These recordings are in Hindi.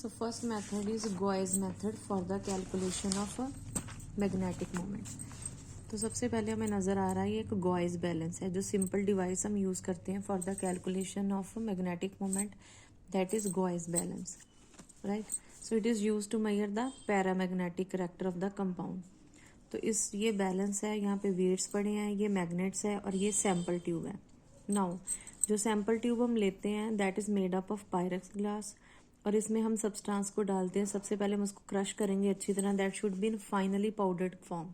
So first method is Gauss method for the calculation of a magnetic moment. तो सबसे पहले हमें नज़र आ रहा है ये एक गॉइस बैलेंस है जो सिंपल डिवाइस हम यूज़ करते हैं for the calculation of magnetic moment, that is Gouy's balance, right. So it is use to measure the paramagnetic character of the compound. तो ये बैलेंस है, यहाँ पे वेट्स पड़े हैं, ये मैग्नेट्स है और ये सैम्पल ट्यूब है. नाउ जो सैम्पल ट्यूब हम लेते हैं that is made up of Pyrex glass और इसमें हम सब्सटेंस को डालते हैं. सबसे पहले हम उसको क्रश करेंगे अच्छी तरह, that should be in finally powdered form.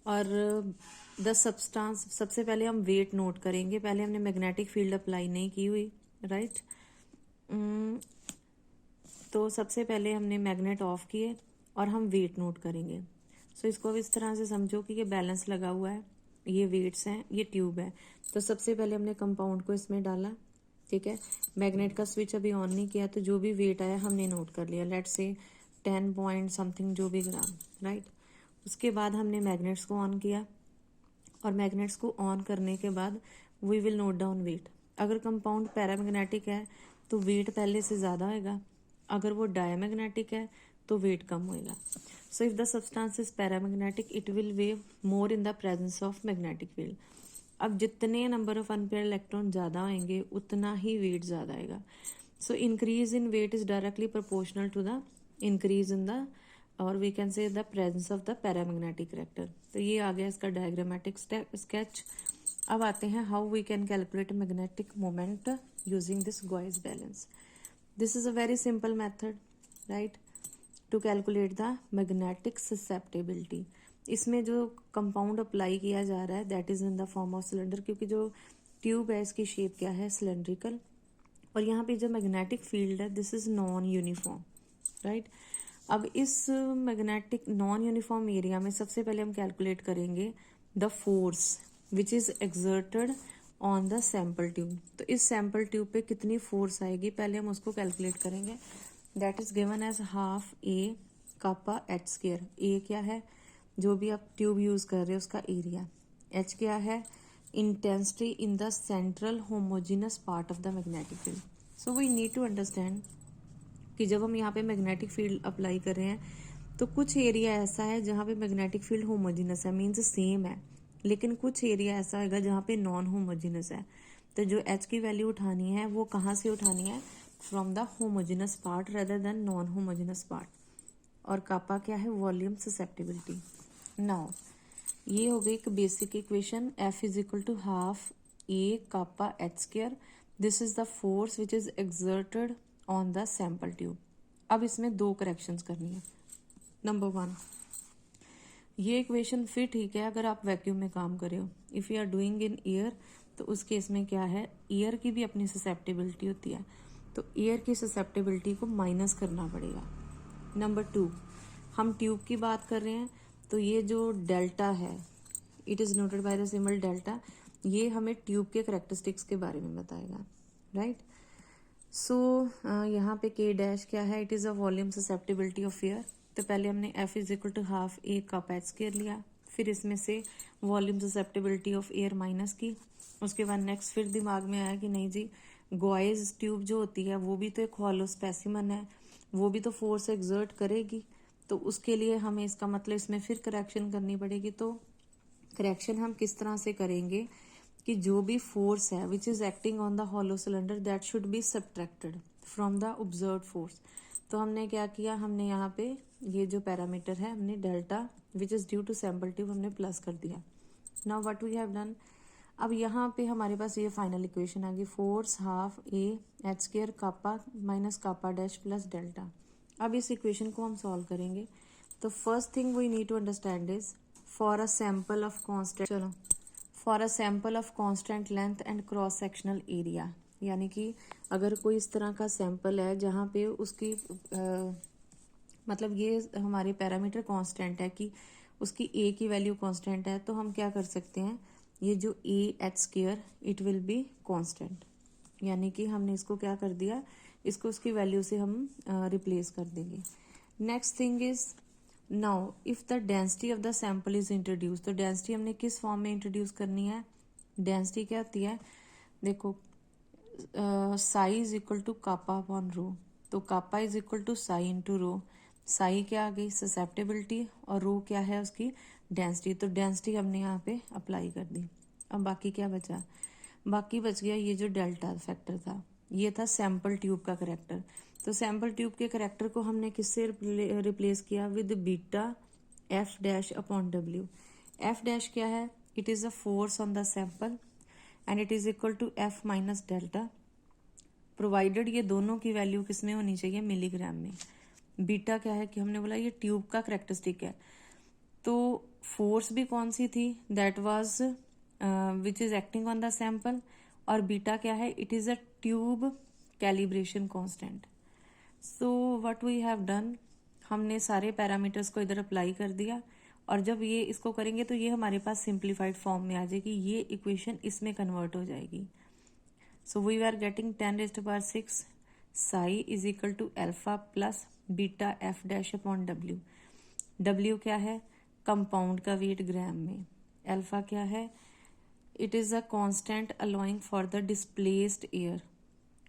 और द सब्सटेंस, सबसे पहले हम वेट नोट करेंगे. पहले हमने मैग्नेटिक फील्ड अप्लाई नहीं की हुई, राइट. तो सबसे पहले हमने मैग्नेट ऑफ किए और हम वेट नोट करेंगे. सो इसको अब इस तरह से समझो कि ये बैलेंस लगा हुआ है, ये वेट्स हैं, ये ट्यूब है. तो सबसे पहले हमने कंपाउंड को इसमें डाला, ठीक है. मैग्नेट का स्विच अभी ऑन नहीं किया, तो जो भी वेट आया हमने नोट कर लिया, लेट्स से 10 पॉइंट समथिंग जो भी ग्राम, राइट. उसके बाद हमने मैग्नेट्स को ऑन किया और मैग्नेट्स को ऑन करने के बाद we will note down weight. अगर कंपाउंड पैरामैग्नेटिक है तो वेट पहले से ज़्यादा होगा, अगर वो डायमैग्नेटिक है तो वेट कम होएगा. So if the substance is paramagnetic it will wave more in the presence of magnetic field. अब जितने नंबर ऑफ अनपेयर इलेक्ट्रॉन ज़्यादा होंगे उतना ही वेट ज़्यादा आएगा. So increase in weight is directly proportional to the increase in the, और we can say the presence of the paramagnetic character. तो ये आ गया इसका डायग्रामेटिक स्केच. अब आते हैं how we can calculate magnetic moment using this Gouy's balance. This is a very simple method, right, to calculate the magnetic susceptibility. इसमें जो कंपाउंड अप्लाई किया जा रहा है that is in the form of cylinder, क्योंकि जो ट्यूब है इसकी शेप क्या है, सिलेंड्रिकल. और यहाँ पे जो मैग्नेटिक फील्ड है this is non uniform, right. अब इस मैग्नेटिक नॉन यूनिफॉर्म एरिया में सबसे पहले हम कैलकुलेट करेंगे the force which is exerted on the sample tube. तो इस सैम्पल ट्यूब पे कितनी फोर्स आएगी पहले हम उसको कैलकुलेट करेंगे. That is given as half A kappa H square. A क्या है, जो भी आप ट्यूब यूज कर रहे हो उसका एरिया. एच क्या है, intensity in the central homogeneous part of the magnetic field. So we need to understand कि जब हम यहाँ पे मैग्नेटिक फील्ड अप्लाई कर रहे हैं तो कुछ एरिया ऐसा है जहाँ पे मैग्नेटिक फील्ड होमोजेनस है, मीन्स सेम है, लेकिन कुछ एरिया ऐसा होगा जहाँ पे नॉन होमोजेनस है. तो जो एच की वैल्यू उठानी है वो कहाँ से उठानी है, from the homogeneous part rather than non homogeneous part. और कापा क्या है, वॉल्यूम ससेप्टिबिलिटी. नाउ ये हो गई एक basic equation, F is equal to half A kappa H square. This is the force which is exerted on the sample tube. अब इसमें दो करेक्शंस करनी है. नंबर 1, ये इक्वेशन फिर ठीक है अगर आप वैक्यूम में काम कर रहे हो. If you are doing in air तो उस केस में क्या है, एयर की भी अपनी ससेप्टिबिलिटी होती है, तो एयर की ससेप्टिबिलिटी को माइनस करना पड़ेगा. नंबर 2, हम ट्यूब की बात कर रहे हैं तो ये जो डेल्टा है it is noted by the symbol delta, ये हमें ट्यूब के करेक्टरिस्टिक्स के बारे में बताएगा, राइट. सो यहाँ पे के डैश क्या है, it is a volume susceptibility of air. तो पहले हमने F is equal to half A kappa H square लिया, फिर इसमें से volume susceptibility of air minus की. उसके बाद नेक्स्ट फिर दिमाग में आया कि नहीं जी, गॉइस ट्यूब जो होती है वो भी तो एक हॉलो स्पेसिमन है, वो भी तो फोर्स एक्सर्ट करेगी. तो उसके लिए हमें इसका मतलब इसमें फिर करेक्शन करनी पड़ेगी. तो करेक्शन हम किस तरह से करेंगे कि जो भी फोर्स है विच is acting on the hollow cylinder that should be subtracted from the observed force. तो हमने क्या किया, हमने यहाँ पे ये जो पैरामीटर है हमने delta which is due to sample tube हमने प्लस कर दिया. Now what we have done, अब यहाँ पे हमारे पास ये फाइनल इक्वेशन आ गई, force half A H square kappa minus kappa dash plus delta. अब इस इक्वेशन को हम सॉल्व करेंगे. तो first thing we need to understand is for a sample of constant, चलो, for a sample of constant length and cross sectional area, यानी कि अगर कोई इस तरह का सैम्पल है जहाँ पे उसकी मतलब ये हमारे पैरामीटर कांस्टेंट है कि उसकी ए की वैल्यू कांस्टेंट है, तो हम क्या कर सकते हैं, ये जो ए H square it will be constant, यानी कि हमने इसको क्या कर दिया, इसको उसकी वैल्यू से हम रिप्लेस कर देंगे. Next thing is now if the density of the sample is introduce, तो डेंसिटी हमने किस फॉर्म में इंट्रोड्यूस करनी है. डेंसिटी क्या होती है, देखो psi equal to kappa upon rho. तो kappa is equal to psi into rho. Psi क्या आ गई, ससेप्टेबिलिटी, और रो क्या है उसकी, डेंसिटी। तो डेंसिटी हमने यहाँ पे अप्लाई कर दी। अब बाकी क्या बचा, बाकी बच गया ये जो डेल्टा फैक्टर था, ये था सैंपल ट्यूब का करेक्टर। तो सैंपल ट्यूब के करेक्टर को हमने किससे रिप्लेस किया, with beta F dash upon W. F dash क्या है, it is a force on the sample and it is equal to F minus delta, provided ये दोनों की वैल्यू किसमें होनी चाहिए, मिलीग्राम में। बीटा क्या है कि हमने बोला ये ट्यूब का करेक्टरिस्टिक है, तो फोर्स भी कौन सी थी, that was which is acting on the sample, और बीटा क्या है, it is a tube calibration constant. So what we have done, हमने सारे पैरामीटर्स को इधर अप्लाई कर दिया, और जब ये इसको करेंगे तो ये हमारे पास सिंप्लीफाइड फॉर्म में आ जाएगी, ये इक्वेशन इसमें कन्वर्ट हो जाएगी। So we are getting 10⁻⁶ psi is equal to alpha plus beta F dash upon W. W क्या है, कंपाउंड का वेट ग्राम में। अल्फा क्या है, it is a constant allowing for the displaced air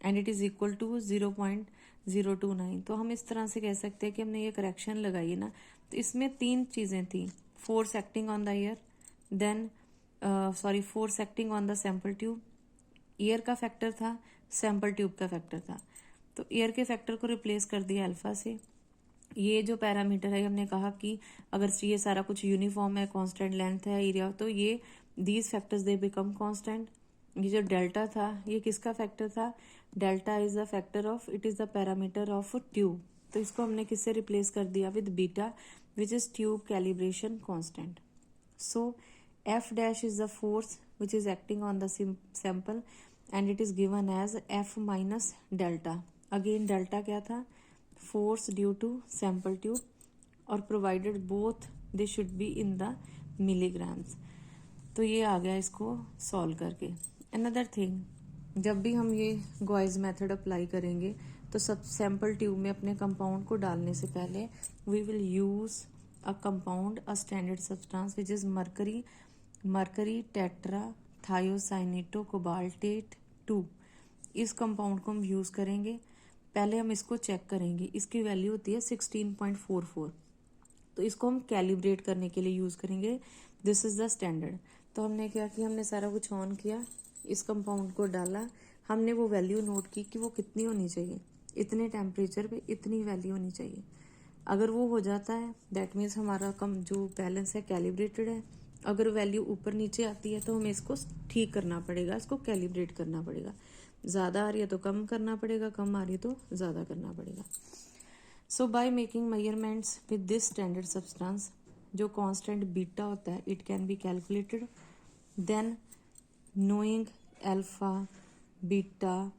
and it is equal to 0.029। तो हम इस तरह से कह सकते हैं कि हमने ये करेक्शन लगाई है ना, तो इसमें तीन चीजें थी, force acting on the air, then force acting on the sample tube, air का फैक्टर था, सैंपल ट्यूब का फैक्टर था। तो एयर के फैक्टर को रिप्लेस कर दिया अल्फा से। ये जो पैरामीटर है हमने कहा कि अगर ये सारा कुछ यूनिफॉर्म है, कांस्टेंट लेंथ है, एरिया, तो ये these factors they become constant. ये जो डेल्टा था ये किसका फैक्टर था, delta is the factor of, it is the parameter of tube. तो इसको हमने किससे रिप्लेस कर दिया, with beta which is tube calibration constant. So F dash is the force which is acting on the sample and it is given as F minus delta. Again delta क्या था, force due to sample tube, और provided both they should be in the milligrams. तो ये आ गया इसको सॉल्व करके। अनदर थिंग, जब भी हम ये गॉइज मेथड अप्लाई करेंगे तो सब सैंपल ट्यूब में अपने कंपाउंड को डालने से पहले we will use a compound, a standard substance which is mercury tetra thiocyanato cobaltate 2। इस कंपाउंड को हम यूज करेंगे। पहले हम इसको चेक करेंगे, इसकी वैल्यू होती है 16.44। तो इसको हम कैलिब्रेट करने के लिए यूज करेंगे, दिस इज द स्टैंडर्ड। तो हमने क्या किया, हमने सारा कुछ ऑन किया, इस कंपाउंड को डाला, हमने वो वैल्यू नोट की कि वो कितनी होनी चाहिए, इतने टेम्परेचर पे इतनी वैल्यू होनी चाहिए। अगर वो हो जाता है दैट मीन्स हमारा कम जो बैलेंस है कैलिब्रेटेड है। अगर वैल्यू ऊपर नीचे आती है तो हमें इसको ठीक करना पड़ेगा, इसको कैलिब्रेट करना पड़ेगा। ज़्यादा आ रही है तो कम करना पड़ेगा, कम आ रही है तो ज़्यादा करना पड़ेगा। So by making measurements with this standard substance, जो कांस्टेंट बीटा होता है it can be calculated, then knowing alpha, beta,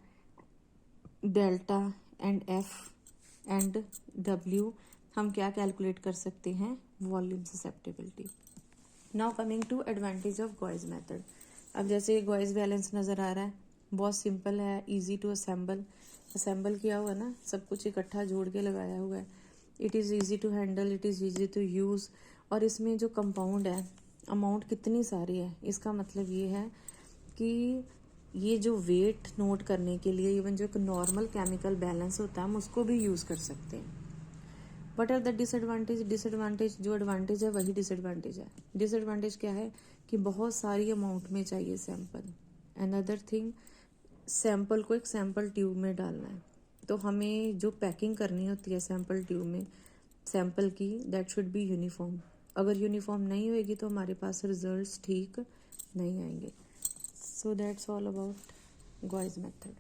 delta and F and W, हम क्या कैलकुलेट कर सकते हैं, volume susceptibility. Now coming to advantage of Gouy's method. अब जैसे गॉइज बैलेंस नज़र आ रहा है, बहुत सिंपल है, इजी टू असेंबल किया हुआ है ना, सब कुछ इकट्ठा जोड़ के लगाया हुआ है। It is easy to handle, it is easy to use. और इसमें जो कंपाउंड है, अमाउंट कितनी सारी है, इसका मतलब ये है कि ये जो वेट नोट करने के लिए इवन जो एक नॉर्मल केमिकल बैलेंस होता है हम उसको भी यूज़ कर सकते हैं। वट आर द डिसएडवांटेज, जो एडवांटेज है वही डिसएडवांटेज है। डिसएडवांटेज क्या है कि बहुत सारी अमाउंट में चाहिए सैंपल। अनदर थिंग, सैंपल को एक सैंपल ट्यूब में डालना है, तो हमें जो पैकिंग करनी होती है सैंपल ट्यूब में सैंपल की, दैट शुड बी यूनिफॉर्म। अगर यूनिफॉर्म नहीं होएगी तो हमारे पास रिजल्ट्स ठीक नहीं आएंगे। So that's all about guys method.